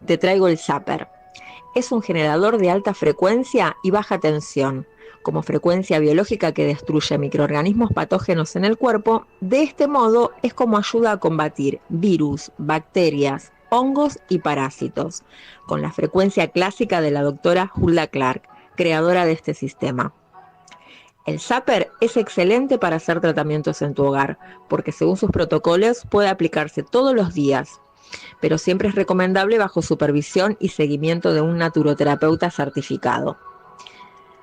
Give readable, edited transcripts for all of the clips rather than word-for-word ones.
te traigo el Zapper. Es un generador de alta frecuencia y baja tensión, como frecuencia biológica que destruye microorganismos patógenos en el cuerpo. De este modo es como ayuda a combatir virus, bacterias, hongos y parásitos, con la frecuencia clásica de la doctora Hulda Clark, creadora de este sistema. El Zapper es excelente para hacer tratamientos en tu hogar, porque según sus protocolos puede aplicarse todos los días, pero siempre es recomendable bajo supervisión y seguimiento de un naturoterapeuta certificado.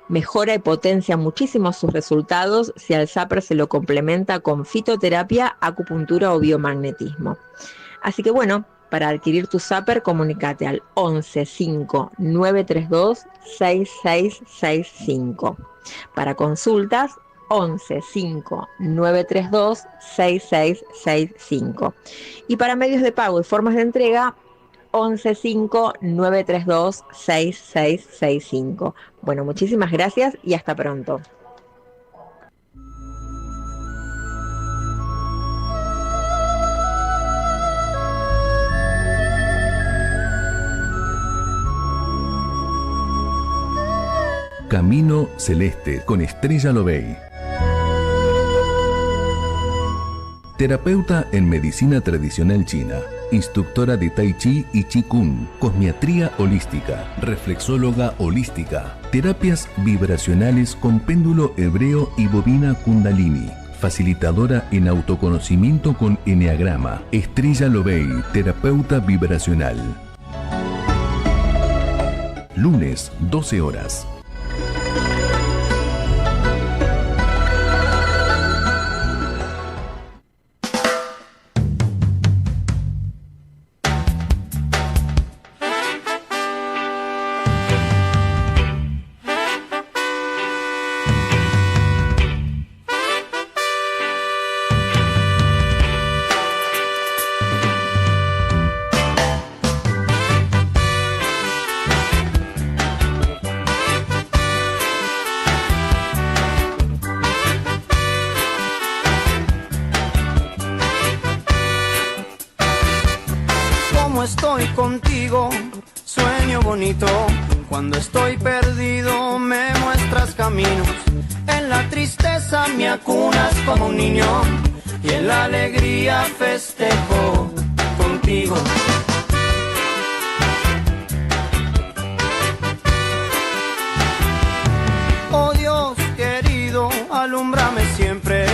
Mejora y potencia muchísimo sus resultados si al Zapper se lo complementa con fitoterapia, acupuntura o biomagnetismo. Así que bueno, para adquirir tu Zapper, comunícate al 11 5 932 6665. Para consultas, 11 5 932 6665. Y para medios de pago y formas de entrega, 11 5 932 6665. Bueno, muchísimas gracias y hasta pronto. Camino Celeste con Estrella Lobey. Terapeuta en medicina tradicional china, instructora de Tai Chi y Chi Kung, cosmiatría holística, reflexóloga holística, terapias vibracionales con péndulo hebreo y bobina Kundalini, facilitadora en autoconocimiento con Eneagrama. Estrella Lobey, terapeuta vibracional. Lunes, 12 horas. Estoy contigo, sueño bonito. Cuando estoy perdido me muestras caminos. En la tristeza me acunas como un niño y en la alegría festejo contigo. Oh Dios querido, alúmbrame siempre,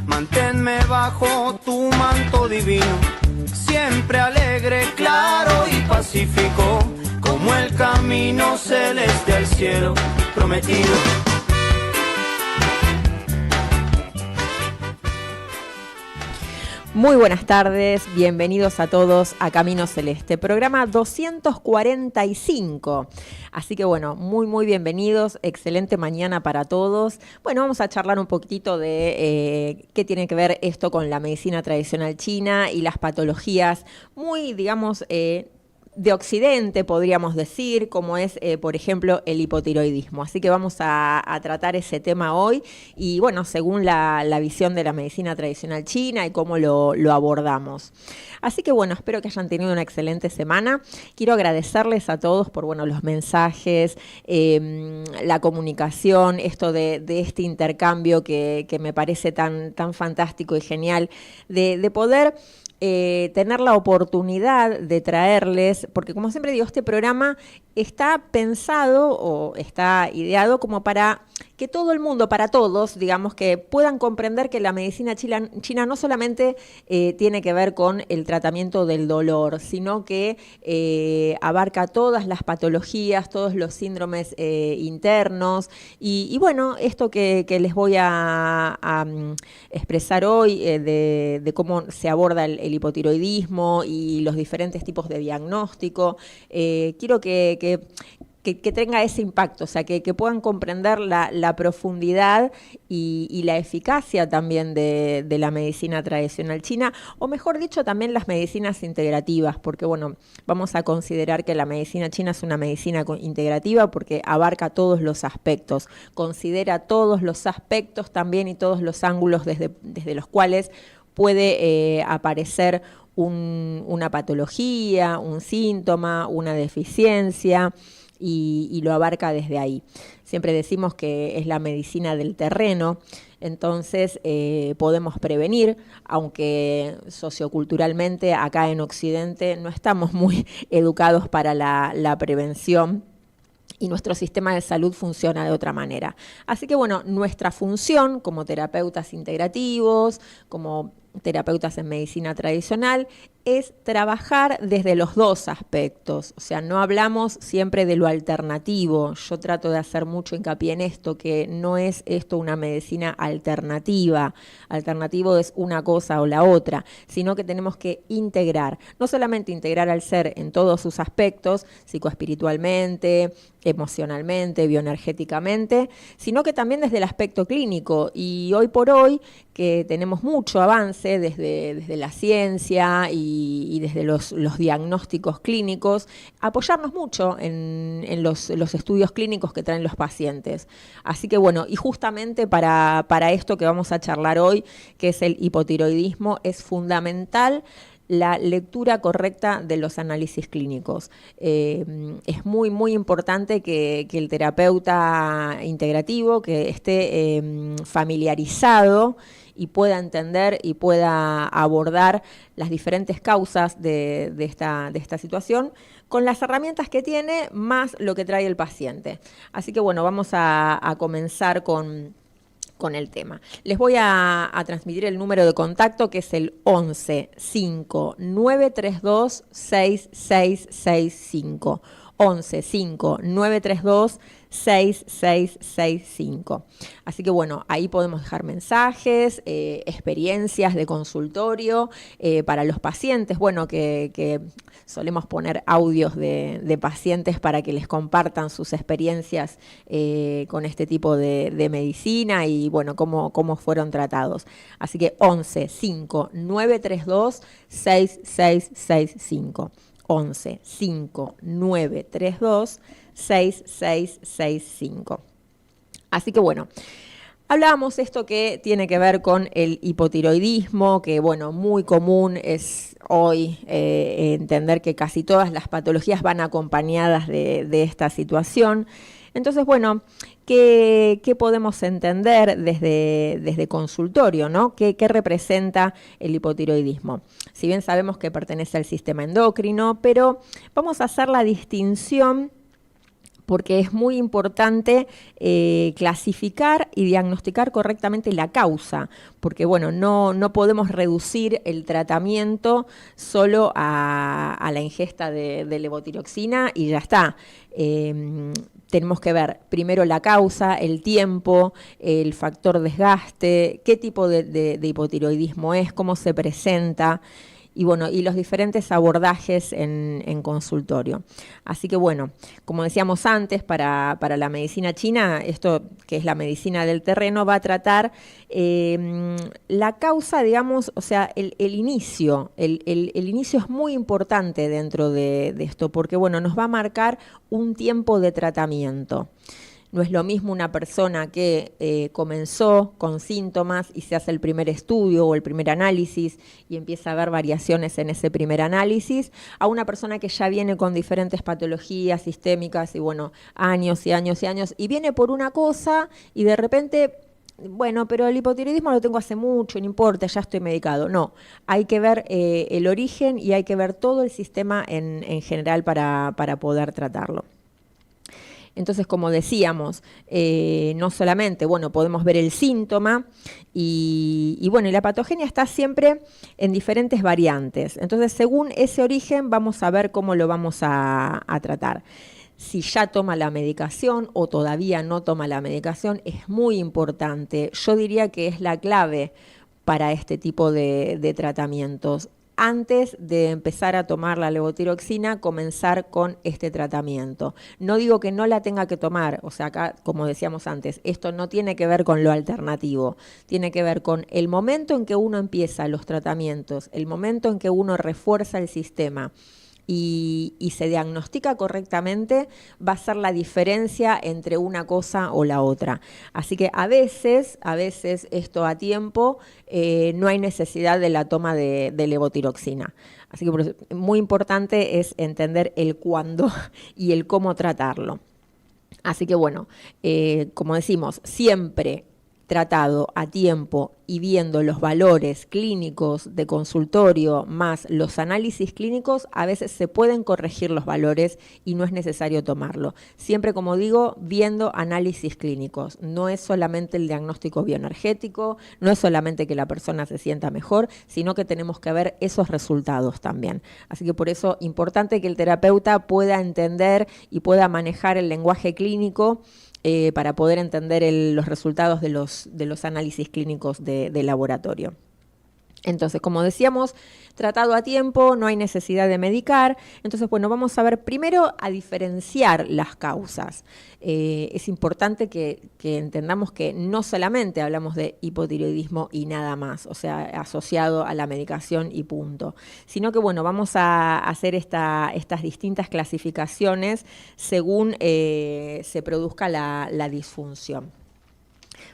manténme bajo tu manto divino. Siempre alegre, claro y pacífico, como el camino celeste al cielo prometido. Muy buenas tardes, bienvenidos a todos a Camino Celeste, programa 245. Así que bueno, muy bienvenidos, excelente mañana para todos. Bueno, vamos a charlar un poquitito de qué tiene que ver esto con la medicina tradicional china y las patologías muy, digamos, de Occidente, podríamos decir, como es, por ejemplo, el hipotiroidismo. Así que vamos a tratar ese tema hoy y, bueno, según la visión de la medicina tradicional china y cómo lo abordamos. Así que, bueno, espero que hayan tenido una excelente semana. Quiero agradecerles a todos por, bueno, los mensajes, la comunicación, esto de este intercambio que me parece tan fantástico y genial de poder tener la oportunidad de traerles, porque como siempre digo, este programa está pensado o está ideado como para que todo el mundo, para todos, digamos, que puedan comprender que la medicina china no solamente tiene que ver con el tratamiento del dolor, sino que abarca todas las patologías, todos los síndromes internos y bueno, esto que les voy a expresar hoy de cómo se aborda el hipotiroidismo y los diferentes tipos de diagnóstico, quiero que tenga ese impacto, o sea, que puedan comprender la profundidad y la eficacia también de la medicina tradicional china, o mejor dicho, también las medicinas integrativas, porque bueno, vamos a considerar que la medicina china es una medicina integrativa porque abarca todos los aspectos, considera todos los aspectos también y todos los ángulos desde los cuales puede aparecer una patología, un síntoma, una deficiencia, y lo abarca desde ahí. Siempre decimos que es la medicina del terreno, entonces podemos prevenir, aunque socioculturalmente acá en Occidente no estamos muy educados para la prevención, y nuestro sistema de salud funciona de otra manera. Así que bueno, nuestra función como terapeutas integrativos, como terapeutas en medicina tradicional, es trabajar desde los dos aspectos. O sea, no hablamos siempre de lo alternativo. Yo trato de hacer mucho hincapié en esto, que no es esto una medicina alternativa. Alternativo es una cosa o la otra, sino que tenemos que integrar. No solamente integrar al ser en todos sus aspectos, psicoespiritualmente, emocionalmente, bioenergéticamente, sino que también desde el aspecto clínico. Y hoy por hoy, que tenemos mucho avance desde la ciencia y desde los diagnósticos clínicos, apoyarnos mucho en los estudios clínicos que traen los pacientes. Así que bueno, y justamente para esto que vamos a charlar hoy, que es el hipotiroidismo, es fundamental la lectura correcta de los análisis clínicos. Es muy, muy importante que el terapeuta integrativo que esté familiarizado y pueda entender y pueda abordar las diferentes causas de esta situación con las herramientas que tiene más lo que trae el paciente. Así que bueno, vamos a comenzar con el tema. Les voy a transmitir el número de contacto, que es el 11 5 932 6665. 11 5 932 6665. Así que bueno, ahí podemos dejar mensajes, experiencias de consultorio para los pacientes, bueno, que solemos poner audios de pacientes para que les compartan sus experiencias con este tipo de medicina y bueno, cómo fueron tratados. Así que 11 5 932 6665. 11 5 932 6665. Así que bueno, hablábamos esto que tiene que ver con el hipotiroidismo, que bueno, muy común es hoy entender que casi todas las patologías van acompañadas de esta situación. Entonces, bueno, ¿qué podemos entender desde consultorio, ¿no? ¿Qué representa el hipotiroidismo? Si bien sabemos que pertenece al sistema endocrino, pero vamos a hacer la distinción porque es muy importante clasificar y diagnosticar correctamente la causa, porque bueno, no podemos reducir el tratamiento solo a la ingesta de levotiroxina y ya está. Tenemos que ver primero la causa, el tiempo, el factor desgaste, qué tipo de hipotiroidismo es, cómo se presenta, y bueno, y los diferentes abordajes en consultorio. Así que bueno, como decíamos antes, para la medicina china, esto que es la medicina del terreno, va a tratar la causa, digamos, o sea, el inicio. El inicio es muy importante dentro de esto, porque bueno, nos va a marcar un tiempo de tratamiento. No es lo mismo una persona que comenzó con síntomas y se hace el primer estudio o el primer análisis y empieza a ver variaciones en ese primer análisis, a una persona que ya viene con diferentes patologías sistémicas y bueno, años y años y años, y viene por una cosa y de repente, bueno, pero el hipotiroidismo lo tengo hace mucho, no importa, ya estoy medicado. No, hay que ver el origen y hay que ver todo el sistema en general para poder tratarlo. Entonces, como decíamos, no solamente, bueno, podemos ver el síntoma y bueno, y la patogenia está siempre en diferentes variantes. Entonces, según ese origen, vamos a ver cómo lo vamos a tratar. Si ya toma la medicación o todavía no toma la medicación, es muy importante. Yo diría que es la clave para este tipo de tratamientos. Antes de empezar a tomar la levotiroxina, comenzar con este tratamiento. No digo que no la tenga que tomar, o sea, acá, como decíamos antes, esto no tiene que ver con lo alternativo, tiene que ver con el momento en que uno empieza los tratamientos, el momento en que uno refuerza el sistema y se diagnostica correctamente, va a ser la diferencia entre una cosa o la otra. Así que a veces esto a tiempo no hay necesidad de la toma de levotiroxina. Así que por eso, muy importante es entender el cuándo y el cómo tratarlo. Así que bueno, como decimos, siempre tratado a tiempo y viendo los valores clínicos de consultorio más los análisis clínicos, a veces se pueden corregir los valores y no es necesario tomarlo. Siempre, como digo, viendo análisis clínicos. No es solamente el diagnóstico bioenergético, no es solamente que la persona se sienta mejor, sino que tenemos que ver esos resultados también. Así que por eso es importante que el terapeuta pueda entender y pueda manejar el lenguaje clínico para poder entender los resultados de los análisis clínicos de laboratorio. Entonces, como decíamos, tratado a tiempo, no hay necesidad de medicar. Entonces, bueno, vamos a ver primero a diferenciar las causas. Es importante que entendamos que no solamente hablamos de hipotiroidismo y nada más, o sea, asociado a la medicación y punto, sino que, bueno, vamos a hacer estas distintas clasificaciones según se produzca la disfunción.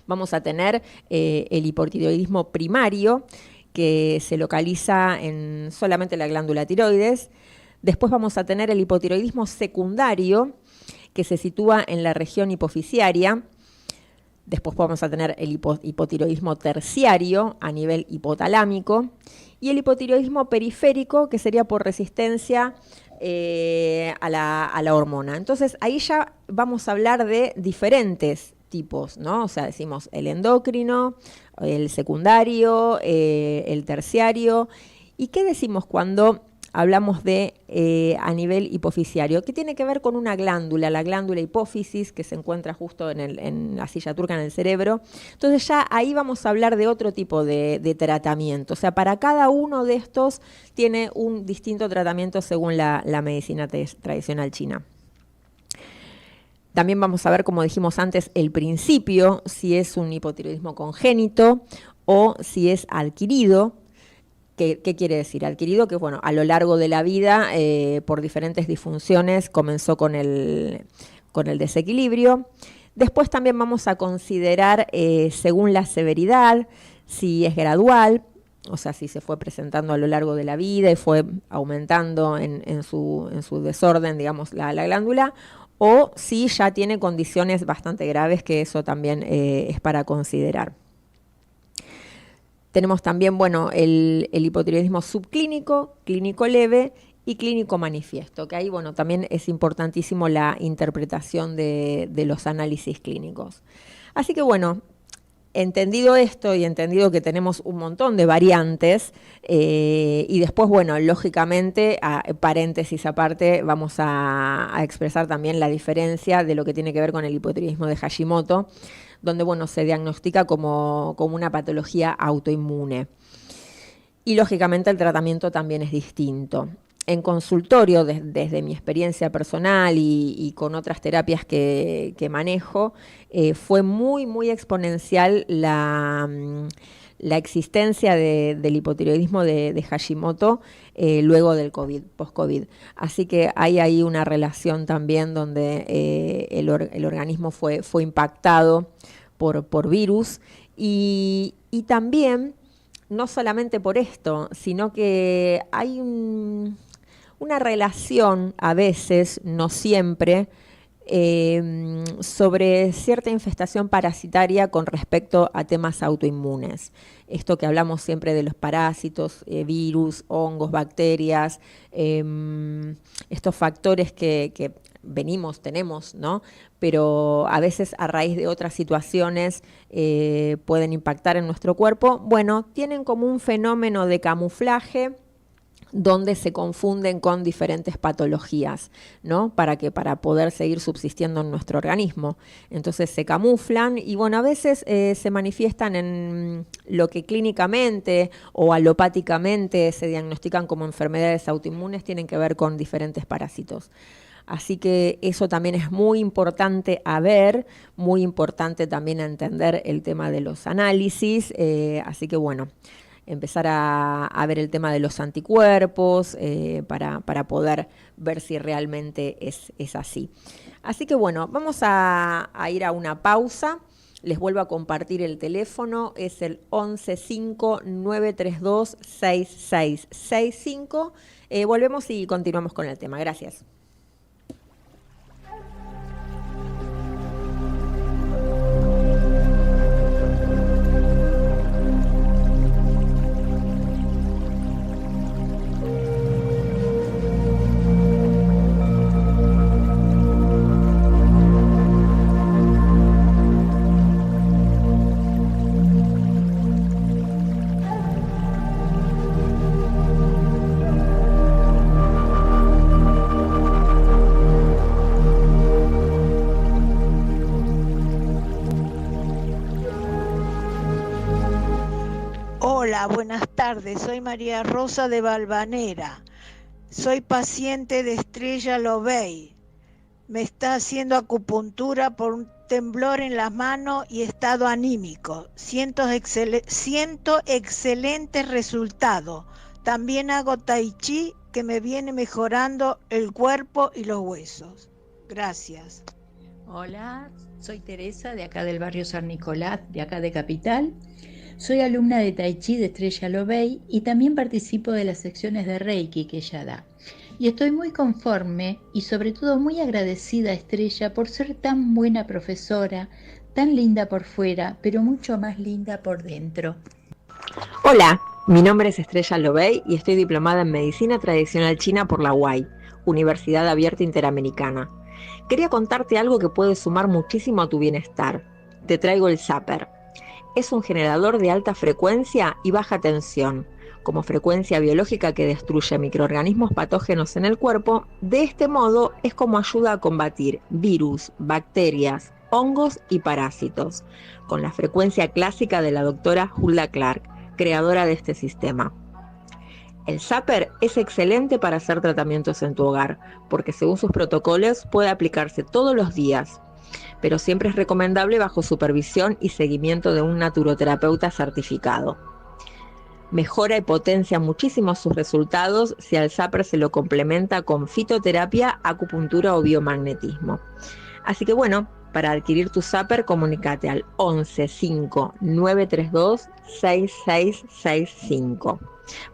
Vamos a tener el hipotiroidismo primario, que se localiza en solamente la glándula tiroides. Después vamos a tener el hipotiroidismo secundario, que se sitúa en la región hipofisiaria. Después vamos a tener el hipotiroidismo terciario a nivel hipotalámico. Y el hipotiroidismo periférico, que sería por resistencia a la hormona. Entonces, ahí ya vamos a hablar de diferentes tipos, ¿no? O sea, decimos el endocrino, el secundario, el terciario. ¿Y qué decimos cuando hablamos de a nivel hipofisiario? Que tiene que ver con una glándula, la glándula hipófisis, que se encuentra justo en la silla turca, en el cerebro. Entonces ya ahí vamos a hablar de otro tipo de tratamiento. O sea, para cada uno de estos tiene un distinto tratamiento según la medicina tradicional china. También vamos a ver, como dijimos antes, el principio, si es un hipotiroidismo congénito o si es adquirido. ¿Qué quiere decir? Adquirido, que bueno, a lo largo de la vida, por diferentes disfunciones, comenzó con el desequilibrio. Después también vamos a considerar, según la severidad, si es gradual, o sea, si se fue presentando a lo largo de la vida y fue aumentando en su desorden, digamos, la glándula, o si ya tiene condiciones bastante graves, que eso también es para considerar. Tenemos también, bueno, el hipotiroidismo subclínico, clínico leve y clínico manifiesto, que ahí, bueno, también es importantísimo la interpretación de los análisis clínicos. Así que, bueno, entendido esto y entendido que tenemos un montón de variantes, y después, bueno, lógicamente, paréntesis aparte, vamos a expresar también la diferencia de lo que tiene que ver con el hipotiroidismo de Hashimoto, donde, bueno, se diagnostica como una patología autoinmune. Y lógicamente el tratamiento también es distinto. En consultorio, desde mi experiencia personal y con otras terapias que manejo, fue muy, muy exponencial la existencia del hipotiroidismo de Hashimoto luego del COVID, post-COVID. Así que hay ahí una relación también donde el organismo fue impactado por virus y también, no solamente por esto, sino que hay una relación, a veces, no siempre, sobre cierta infestación parasitaria con respecto a temas autoinmunes. Esto que hablamos siempre de los parásitos, virus, hongos, bacterias, estos factores que tenemos, ¿no? Pero a veces a raíz de otras situaciones pueden impactar en nuestro cuerpo. Bueno, tienen como un fenómeno de camuflaje donde se confunden con diferentes patologías, ¿no? Para poder seguir subsistiendo en nuestro organismo. Entonces se camuflan y, bueno, a veces se manifiestan en lo que clínicamente o alopáticamente se diagnostican como enfermedades autoinmunes, tienen que ver con diferentes parásitos. Así que eso también es muy importante a ver, muy importante también a entender el tema de los análisis, así que bueno. empezar a ver el tema de los anticuerpos para poder ver si realmente es así. Así que bueno, vamos a ir a una pausa. Les vuelvo a compartir el teléfono, es el 1159326665. Volvemos y continuamos con el tema. Gracias. Hola, buenas tardes. Soy María Rosa de Valvanera. Soy paciente de Estrella Lobey. Me está haciendo acupuntura por un temblor en las manos y estado anímico. Siento excelentes resultados. También hago tai chi que me viene mejorando el cuerpo y los huesos. Gracias. Hola, soy Teresa de acá del barrio San Nicolás, de acá de Capital. Soy alumna de Tai Chi de Estrella Lobey y también participo de las secciones de Reiki que ella da. Y estoy muy conforme y sobre todo muy agradecida a Estrella por ser tan buena profesora, tan linda por fuera, pero mucho más linda por dentro. Hola, mi nombre es Estrella Lobey y estoy diplomada en Medicina Tradicional China por la UAI, Universidad Abierta Interamericana. Quería contarte algo que puede sumar muchísimo a tu bienestar. Te traigo el Zapper. Es un generador de alta frecuencia y baja tensión, como frecuencia biológica que destruye microorganismos patógenos en el cuerpo. De este modo es como ayuda a combatir virus, bacterias, hongos y parásitos, con la frecuencia clásica de la doctora Hulda Clark, creadora de este sistema. El Zapper es excelente para hacer tratamientos en tu hogar, porque según sus protocolos puede aplicarse todos los días, pero siempre es recomendable bajo supervisión y seguimiento de un naturoterapeuta certificado. Mejora y potencia muchísimo sus resultados si al Zapper se lo complementa con fitoterapia, acupuntura o biomagnetismo. Así que bueno, para adquirir tu Zapper, comunícate al 1159326665.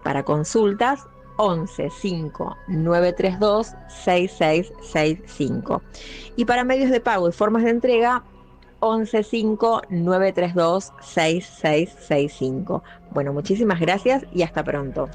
Para consultas, 1159326665. Y para medios de pago y formas de entrega, 1159326665. Bueno, muchísimas gracias y hasta pronto.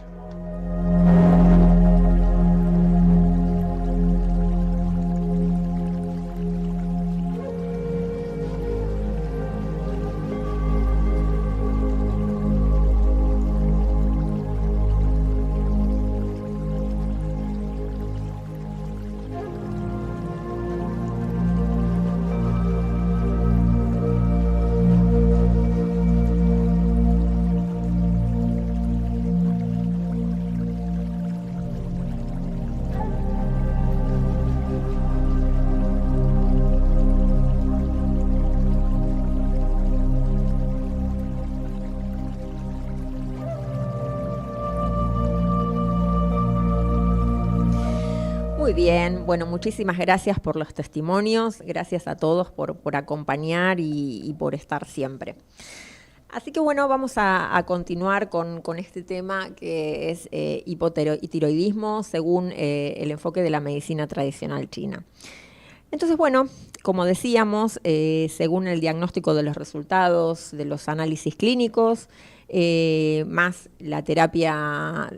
Muy bien, bueno, muchísimas gracias por los testimonios, gracias a todos por acompañar y por estar siempre. Así que bueno, vamos a continuar con este tema que es hipotiroidismo según el enfoque de la medicina tradicional china. Entonces, bueno, como decíamos, según el diagnóstico de los resultados de los análisis clínicos, más la terapia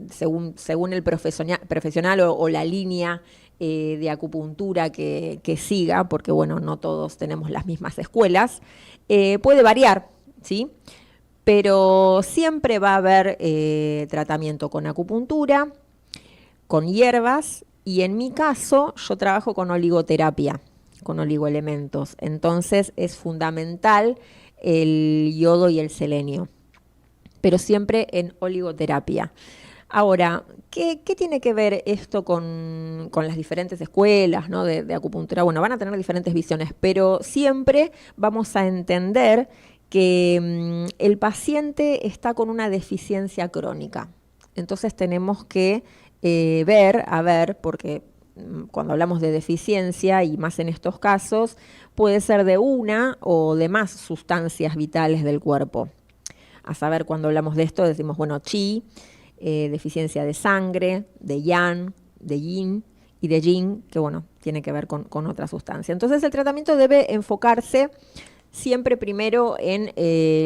según el profesional o la línea de acupuntura que siga, porque bueno, no todos tenemos las mismas escuelas, puede variar, ¿sí? Pero siempre va a haber tratamiento con acupuntura, con hierbas, y en mi caso yo trabajo con oligoterapia, con oligoelementos. Entonces es fundamental el yodo y el selenio, pero siempre en oligoterapia. Ahora, ¿qué tiene que ver esto con las diferentes escuelas, ¿no? de acupuntura? Bueno, van a tener diferentes visiones, pero siempre vamos a entender que el paciente está con una deficiencia crónica. Entonces tenemos que ver, porque cuando hablamos de deficiencia, y más en estos casos, puede ser de una o de más sustancias vitales del cuerpo. A saber, cuando hablamos de esto decimos, bueno, chi, deficiencia de sangre, de yang, de yin y de yin, que bueno, tiene que ver con otra sustancia. Entonces el tratamiento debe enfocarse siempre primero en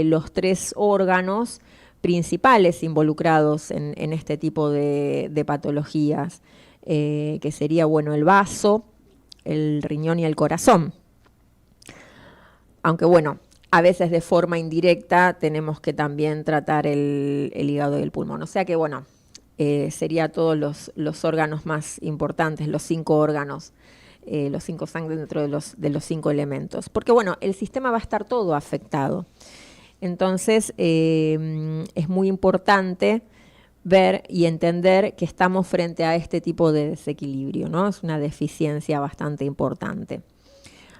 los 3 órganos principales involucrados en este tipo de patologías, que sería, bueno, el vaso, el riñón y el corazón. Aunque bueno, a veces de forma indirecta tenemos que también tratar el hígado y el pulmón. O sea que bueno, sería todos los órganos más importantes, los 5 órganos, los 5 sangres dentro de los 5 elementos. Porque bueno, el sistema va a estar todo afectado. Entonces es muy importante ver y entender que estamos frente a este tipo de desequilibrio, ¿no? Es una deficiencia bastante importante.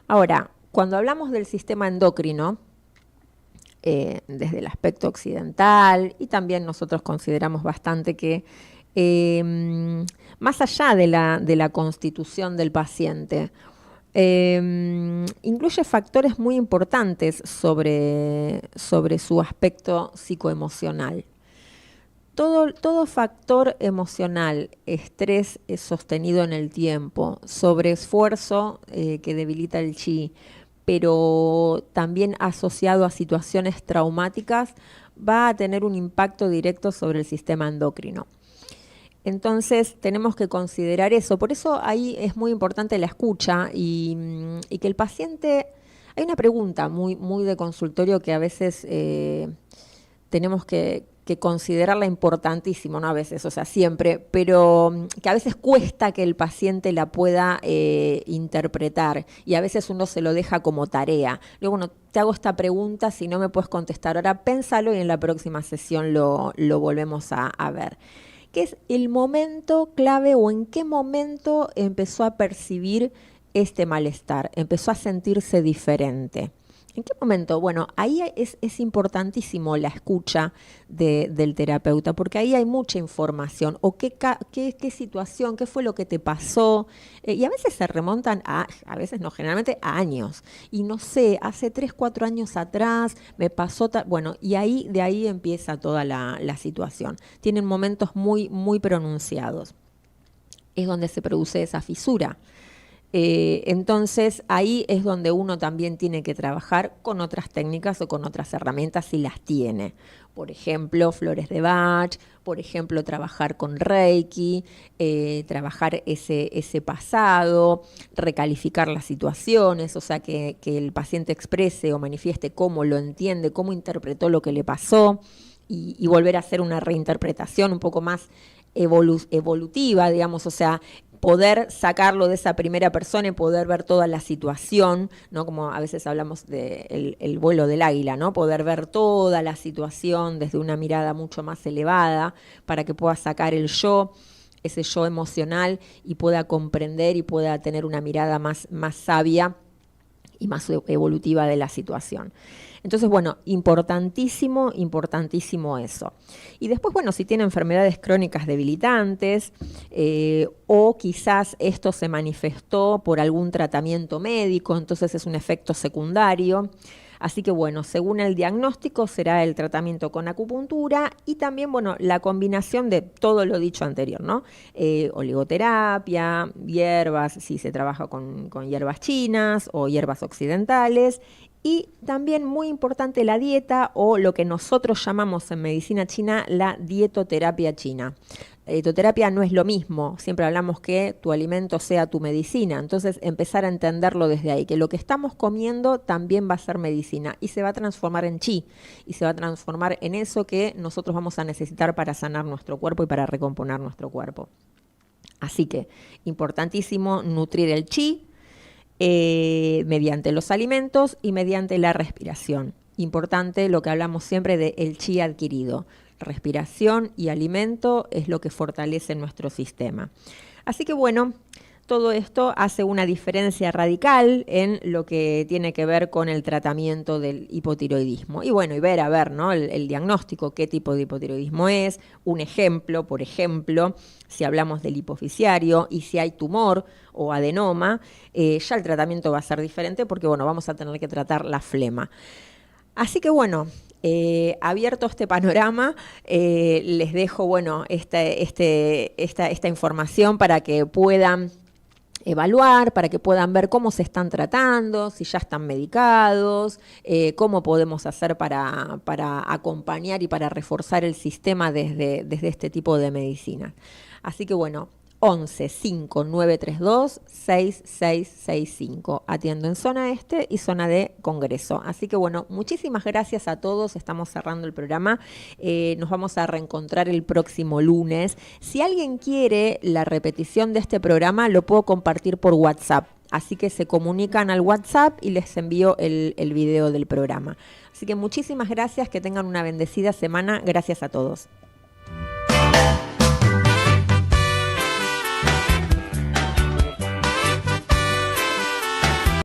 Ahora, cuando hablamos del sistema endocrino, desde el aspecto occidental, y también nosotros consideramos bastante que más allá de la constitución del paciente, incluye factores muy importantes sobre su aspecto psicoemocional. Todo factor emocional, estrés sostenido en el tiempo, sobreesfuerzo que debilita el chi, pero también asociado a situaciones traumáticas, va a tener un impacto directo sobre el sistema endocrino. Entonces tenemos que considerar eso. Por eso ahí es muy importante la escucha y que el paciente... Hay una pregunta muy de consultorio que a veces tenemos que considerarla importantísimo, no a veces, o sea, siempre, pero que a veces cuesta que el paciente la pueda interpretar y a veces uno se lo deja como tarea. Luego, bueno, te hago esta pregunta, si no me puedes contestar ahora, pénsalo y en la próxima sesión lo volvemos a ver. ¿Qué es el momento clave o en qué momento empezó a percibir este malestar? Empezó a sentirse diferente. ¿En qué momento? Bueno, ahí es importantísimo la escucha del terapeuta, porque ahí hay mucha información, o qué situación, qué fue lo que te pasó, y a veces se remontan a veces no, generalmente a años, y no sé, hace 3, 4 años atrás me pasó, bueno, y de ahí empieza toda la situación. Tienen momentos muy pronunciados. Es donde se produce esa fisura. Entonces ahí es donde uno también tiene que trabajar con otras técnicas o con otras herramientas si las tiene. Por ejemplo, flores de Bach, por ejemplo, trabajar con Reiki, trabajar ese pasado, recalificar las situaciones, o sea, que el paciente exprese o manifieste cómo lo entiende, cómo interpretó lo que le pasó y volver a hacer una reinterpretación un poco más evolutiva, digamos, o sea, poder sacarlo de esa primera persona y poder ver toda la situación, ¿no? Como a veces hablamos del vuelo del águila, ¿no? Poder ver toda la situación desde una mirada mucho más elevada para que pueda sacar el yo, ese yo emocional, y pueda comprender y pueda tener una mirada más sabia y más evolutiva de la situación. Entonces, bueno, importantísimo eso. Y después, bueno, si tiene enfermedades crónicas debilitantes o quizás esto se manifestó por algún tratamiento médico, entonces es un efecto secundario. Así que, bueno, según el diagnóstico será el tratamiento con acupuntura y también, bueno, la combinación de todo lo dicho anterior, ¿no? Oligoterapia, hierbas, si se trabaja con hierbas chinas o hierbas occidentales. Y también muy importante la dieta o lo que nosotros llamamos en medicina china la dietoterapia china. La dietoterapia no es lo mismo, siempre hablamos que tu alimento sea tu medicina, entonces empezar a entenderlo desde ahí, que lo que estamos comiendo también va a ser medicina y se va a transformar en chi y se va a transformar en eso que nosotros vamos a necesitar para sanar nuestro cuerpo y para recomponer nuestro cuerpo. Así que importantísimo nutrir el chi, mediante los alimentos y mediante la respiración. Importante lo que hablamos siempre del chi adquirido. Respiración y alimento es lo que fortalece nuestro sistema. Así que bueno, todo esto hace una diferencia radical en lo que tiene que ver con el tratamiento del hipotiroidismo. Y bueno, y ver, a ver, ¿no? El diagnóstico, qué tipo de hipotiroidismo es, un ejemplo, por ejemplo, si hablamos del hipofisiario y si hay tumor o adenoma, ya el tratamiento va a ser diferente porque, bueno, vamos a tener que tratar la flema. Así que, bueno, abierto este panorama, les dejo, bueno, esta información para que puedan evaluar, para que puedan ver cómo se están tratando, si ya están medicados, cómo podemos hacer para acompañar y para reforzar el sistema desde este tipo de medicina. Así que bueno, 11 5 932 6665. Atiendo en zona este y zona de Congreso. Así que bueno, muchísimas gracias a todos. Estamos cerrando el programa. Nos vamos a reencontrar el próximo lunes. Si alguien quiere la repetición de este programa, lo puedo compartir por WhatsApp. Así que se comunican al WhatsApp y les envío el video del programa. Así que muchísimas gracias. Que tengan una bendecida semana. Gracias a todos.